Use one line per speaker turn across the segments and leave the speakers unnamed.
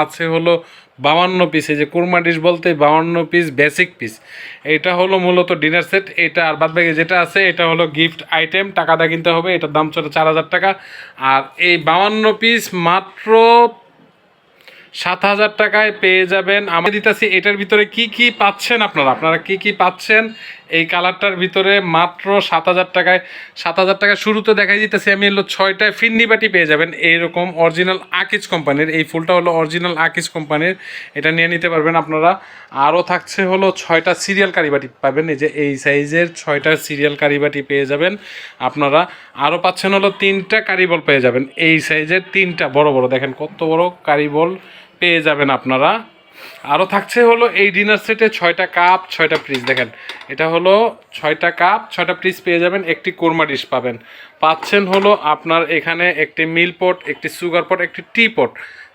আছে হলো 52 পিস। এই যে কোরমা ডিশ বলতে 52 পিস বেসিক পিস। এটা হলো মূলত ডিনার সেট। এটা আর বাদ বাকি যেটা আছে এটা হলো গিফট আইটেম, টাকাটা কিনতে হবে। এটার দাম চলে 4000 টাকা। আর এই 52 পিস মাত্র 7000 টাকায় পেয়ে যাবেন। আমি দিতেছি এটার ভিতরে কি কি পাচ্ছেন, আপনারা কি কি পাচ্ছেন এই কালারটার ভিতরে মাত্র 7000 টাকায়। 7000 টাকা শুরুতে দেখাই দিতেছি আমি হলো 6টা ফিন্নি বাটি পেয়ে যাবেন এইরকম অরিজিনাল আকিজ কোম্পানির। এই ফুলটা হলো অরিজিনাল আকিজ কোম্পানির, এটা নিয়ে নিতে পারবেন আপনারা। আরও থাকছে হলো 6টা সিরিয়াল কারিবাটি পাবেন, এই যে এই সাইজের 6টা সিরিয়াল কারিবাটি পেয়ে যাবেন আপনারা। আরও পাচ্ছেন হলো 3টা কারিবল পেয়ে যাবেন, এই সাইজের 3টা বড় বড়, দেখেন কত বড় কারিবল পেয়ে যাবেন আপনারা। আরও থাকছে হলো এই ডিনার সেটে 6টা কাপ 6টা পিস, দেখেন এটা হলো 6টা কাপ 6টা পিস পেয়ে যাবেন। একটি কোরমা ডিশ পাচ্ছেন হলো আপনার এখানে একটি মিল পট, একটি সুগার পট, একটি টি পট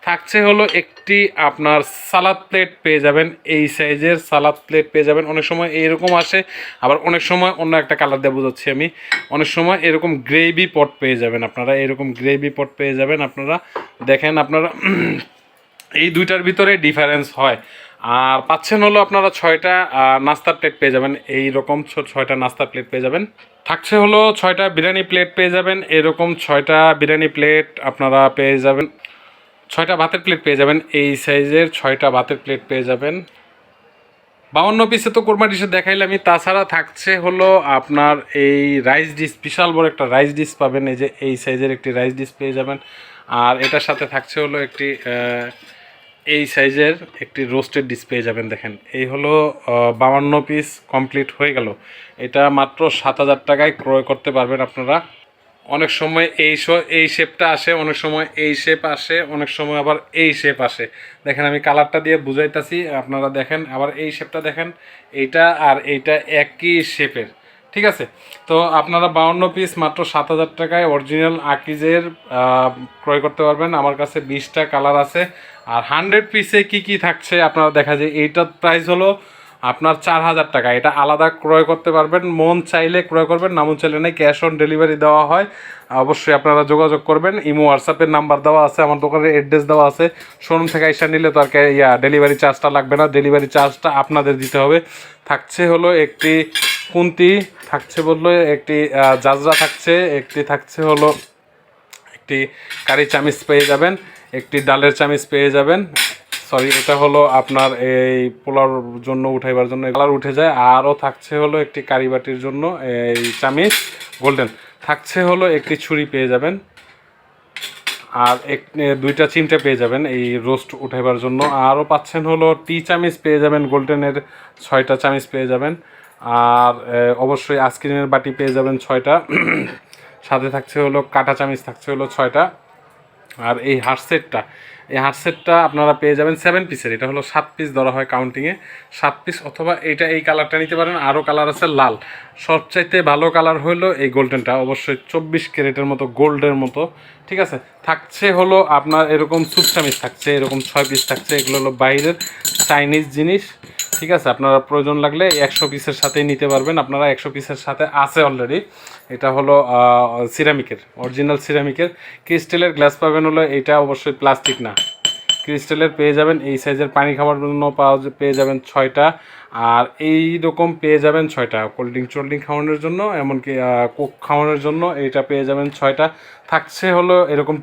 থাকছে হলো একটি আপনার সালাদ প্লেট পেয়ে যাবেন, এই সাইজের সালাদ প্লেট পেয়ে যাবেন। অনেক সময় এইরকম আসে, আবার অনেক সময় অন্য একটা কালার দিয়ে বোঝাচ্ছি আমি, অনেক সময় এরকম গ্রেভি পট পেয়ে যাবেন আপনারা, এরকম গ্রেভি পট পেয়ে যাবেন আপনারা। দেখেন আপনারা এই দুইটার ভিতরে ডিফারেন্স হয়। আর পাচ্ছেন হলো আপনারা 6টা নাস্তার প্লেট পেয়ে যাবেন, এই রকম 6টা নাস্তার প্লেট পেয়ে যাবেন। থাকছে হলো 6টা বিরিয়ানি প্লেট পেয়ে যাবেন, এরকম 6টা বিরিয়ানি প্লেট আপনারা পেয়ে যাবেন। 6টা ভাতের প্লেট পেয়ে যাবেন, এই সাইজের 6টা ভাতের প্লেট পেয়ে যাবেন। 52 পিসে তো কোরমা ডিশে দেখাইলে আমি। তাছাড়া থাকছে হলো আপনার এই রাইস ডিশ, বিশাল বড় একটা রাইস ডিশ পাবেন, এই যে এই সাইজের একটি রাইস ডিশ পেয়ে যাবেন। আর এটার সাথে থাকছে হলো একটি এই সাইজের একটি রোস্টেড ডিশ পেয়ে যাবেন। দেখেন এই হলো 52 পিস কমপ্লিট হয়ে গেল। এটা মাত্র 7000 টাকায় ক্রয় করতে পারবেন আপনারা। অনেক সময় এই শেপটা আসে, অনেক সময় এই শেপ আসে, অনেক সময় আবার এই শেপ আসে। দেখেন আমি কালারটা দিয়ে বুঝাইতাছি, আপনারা দেখেন আবার এই শেপটা দেখেন, এইটা আর এইটা একই শেপের, ঠিক আছে। তো আপনারা 52 পিস মাত্র 7000 টাকায় অরিজিনাল আকিজের ক্রয় করতে পারবেন। আমার কাছে 20টা কালার আছে। আর 100 পিসে কি কি থাকছে আপনারা দেখা যায়, এইটার প্রাইস হলো আপনার 4000 টাকা। এটা আলাদা ক্রয় করতে পারবেন, মন চাইলে ক্রয় করবেন, না মন চাইলে নেই, ক্যাশ অন ডেলিভারি দেওয়া হয়। অবশ্যই আপনারা যোগাযোগ করবেন, ইমো হোয়াটসঅ্যাপের নাম্বার দেওয়া আছে, আমার দোকানের অ্যাড্রেস দেওয়া আছে। শোরুম থেকে আইসা নিলে তো আর ডেলিভারি চার্জটা লাগবে না, ডেলিভারি চার্জটা আপনাদের দিতে হবে। থাকছে হলো একটি কুন্তি, থাকছে বললো একটি জাজরা, থাকছে একটি, থাকছে হলো একটি কারি চামিচ পেয়ে যাবেন, একটি ডালের চামিচ পেয়ে যাবেন। সরি, এটা হলো আপনার এই পোলাওর জন্য উঠাইবার জন্য কালার উঠে যায়। আরও থাকছে হলো একটি কারিবাটির জন্য এই চামিচ গোল্ডেন, থাকছে হলো একটি ছুরি পেয়ে যাবেন। আর 2টা চিমটে পেয়ে যাবেন এই রোস্ট উঠাইবার জন্য। আরও পাচ্ছেন হলো টি চামিচ পেয়ে যাবেন, গোল্ডেনের 6টা চামিচ পেয়ে যাবেন। আর অবশ্যই আইসক্রিমের বাটি পেয়ে যাবেন 6টা। সাথে থাকছে হলো কাঁটা চামিচ, থাকছে হলো 6টা। আর এই হার সেটটা আপনারা পেয়ে যাবেন 7 পিসের। এটা হলো 7 পিস ধরা হয় কাউন্টিংয়ে, 7 পিস। অথবা এটা এই কালারটা নিতে পারেন, আরও কালার আছে লাল। সবচাইতে ভালো কালার হলো এই গোল্ডেনটা, অবশ্যই 24 ক্যারেটের মতো গোল্ডের মতো, ঠিক আছে। থাকছে হলো আপনার এরকম স্যুপ চামিচ, থাকছে এরকম 6 পিস থাকছে। এগুলো হলো বাইরের চাইনিজ জিনিস, ঠিক আছে। আপনারা প্রয়োজন লাগলে 100 পিসের সাথেই নিতে পারবেন, আপনারা 100 পিসের সাথে আছে অলরেডি। এটা হলো সিরামিকের, অরিজিনাল সিরামিকের। ক্রিস্টালের গ্লাস পাবেন হলো, এটা অবশ্যই প্লাস্টিক না, ক্রিস্টালের পেয়ে যাবেন। এই সাইজের পানি খাওয়ার জন্য পেয়ে যাবেন 6টা। আর এই রকম পেয়ে যাবেন 6টা কোল্ড ড্রিঙ্ক খাওয়ানোর জন্য, এমনকি কোক খাওয়ানোর জন্য এটা পেয়ে যাবেন 6টা। থাকছে হলো এরকম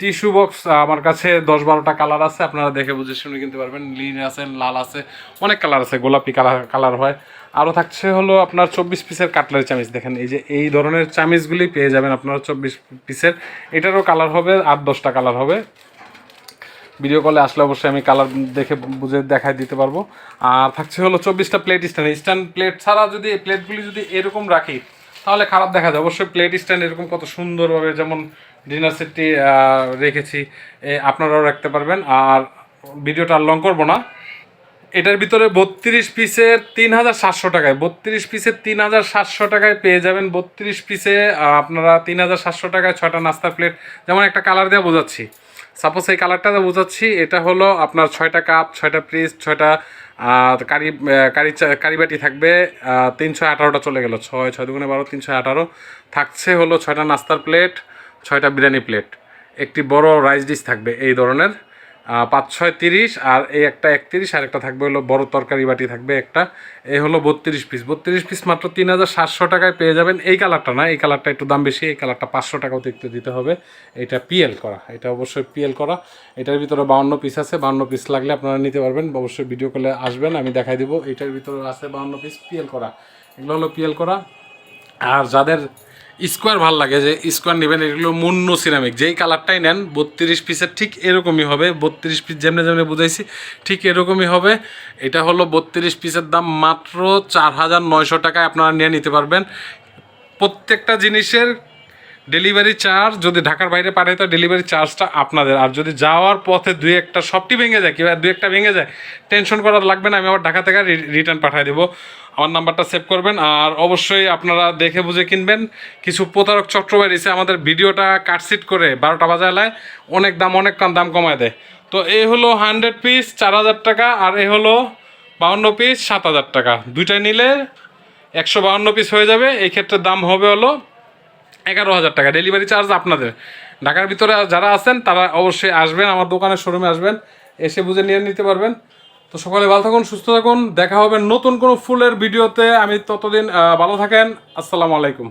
টিস্যু বক্স আমার কাছে 10-12টা কালার আছে, আপনারা দেখে বুঝে শুনে কিনতে পারবেন। নীল আছে, লাল আছে, অনেক কালার আছে, গোলাপি কালার হয়। আরও থাকছে হলো আপনার 24 পিসের কাটলারি চামিচ। দেখেন এই যে এই ধরনের চামিচগুলি পেয়ে যাবেন আপনারা 24 পিসের। এটারও কালার হবে 8-10টা কালার হবে। ভিডিও কলে আসলে অবশ্যই আমি কালার দেখে বুঝে দেখাই দিতে পারবো। আর থাকছে হলো 24টা প্লেট স্ট্যান্ড প্লেট ছাড়া যদি এই প্লেটগুলি যদি এরকম রাখি তাহলে খারাপ দেখা যায়। অবশ্যই প্লেট স্ট্যান্ড এরকম কত সুন্দরভাবে যেমন ডিনার সেটটি রেখেছি, আপনারাও রাখতে পারবেন। আর ভিডিওটা আর লং করবো না। এটার ভিতরে 32 পিসের 3700 টাকায়, 32 পিসের 3700 টাকায় পেয়ে যাবেন। 32 পিসে আপনারা 3700 টাকায় 6টা নাস্তার প্লেট। যেমন একটা কালার দিয়ে বোঝাচ্ছি, সাপোজ এই কালারটা বোঝাচ্ছি, এটা হলো আপনার 6টা কাপ 6টা পিস 6টা কারিবাটি থাকবে। 318টা চলে গেল, 6×6=12, 318 থাকছে হলো 6টা নাস্তার প্লেট 6টা বিরিয়ানি প্লেট, একটি বড় রাইস ডিশ থাকবে এই ধরনের। 5-6-30, আর এই একটা 31, আর একটা থাকবে হলো বড় তরকারি বাটি থাকবে একটা। এই হলো 32 পিস মাত্র 3700 টাকায় পেয়ে যাবেন। এই কালারটা না, এই কালারটা একটু দাম বেশি, এই কালারটা 500 টাকা অতিরিক্ত দিতে হবে। এটা পিএল করা, এটা অবশ্যই পিএল করা। এটার ভিতরে 52 পিস আছে, 52 পিস লাগলে আপনারা নিতে পারবেন, অবশ্যই ভিডিও কলে আসবেন, আমি দেখাই দেবো। এটার ভিতরে আছে 52 পিস পিএল করা, এগুলো হলো পিএল করা। আর যাদের স্কোয়ার ভাল লাগে, যে স্কোয়ার নেবেন, এগুলো মুন্নু সিরামিক, যেই কালারটাই নেন 32 পিসের ঠিক এরকমই হবে। 32 পিস যেমনি যেমনি বুঝাইছি ঠিক এরকমই হবে। এটা হলো 32 পিসের দাম মাত্র 4900 টাকায় আপনারা নিয়ে নিতে পারবেন। প্রত্যেকটা জিনিসের ডেলিভারি চার্জ, যদি ঢাকার বাইরে পাঠায় তো ডেলিভারি চার্জটা আপনাদের। আর যদি যাওয়ার পথে দুই একটা সবটি ভেঙে যায়, কিংবা দুই একটা ভেঙে যায়, টেনশন করার লাগবে না, আমি আবার ঢাকা থেকে রিটার্ন পাঠিয়ে দেবো। আমার নাম্বারটা সেভ করবেন, আর অবশ্যই আপনারা দেখে বুঝে কিনবেন। কিছু প্রতারক চক্র বেরিয়েছে, আমাদের ভিডিওটা কাটসিট করে 12টা বাজায় অনেক দাম কমায় দেয়। তো এই হলো 100 পিস 4000 টাকা, আর এই হলো 52 পিস 7000 টাকা। দুইটা নিলে 152 পিস হয়ে যাবে। এই ক্ষেত্রে দাম হবে হলো 11,000 টাকা। ডেলিভারি চার্জ আপনাদের। ঢাকার ভিতরে যারা আছেন তারা অবশ্যই আসবেন, আমার দোকানের শোরুমে আসবেন, এসে বুঝে নিয়ে নিতে পারবেন। তো সকালে ভালো থাকুন, সুস্থ থাকুন, দেখা হবে নতুন কোনো ফুলের ভিডিওতে। আমি ততদিন ভালো থাকেন। আসসালামু আলাইকুম।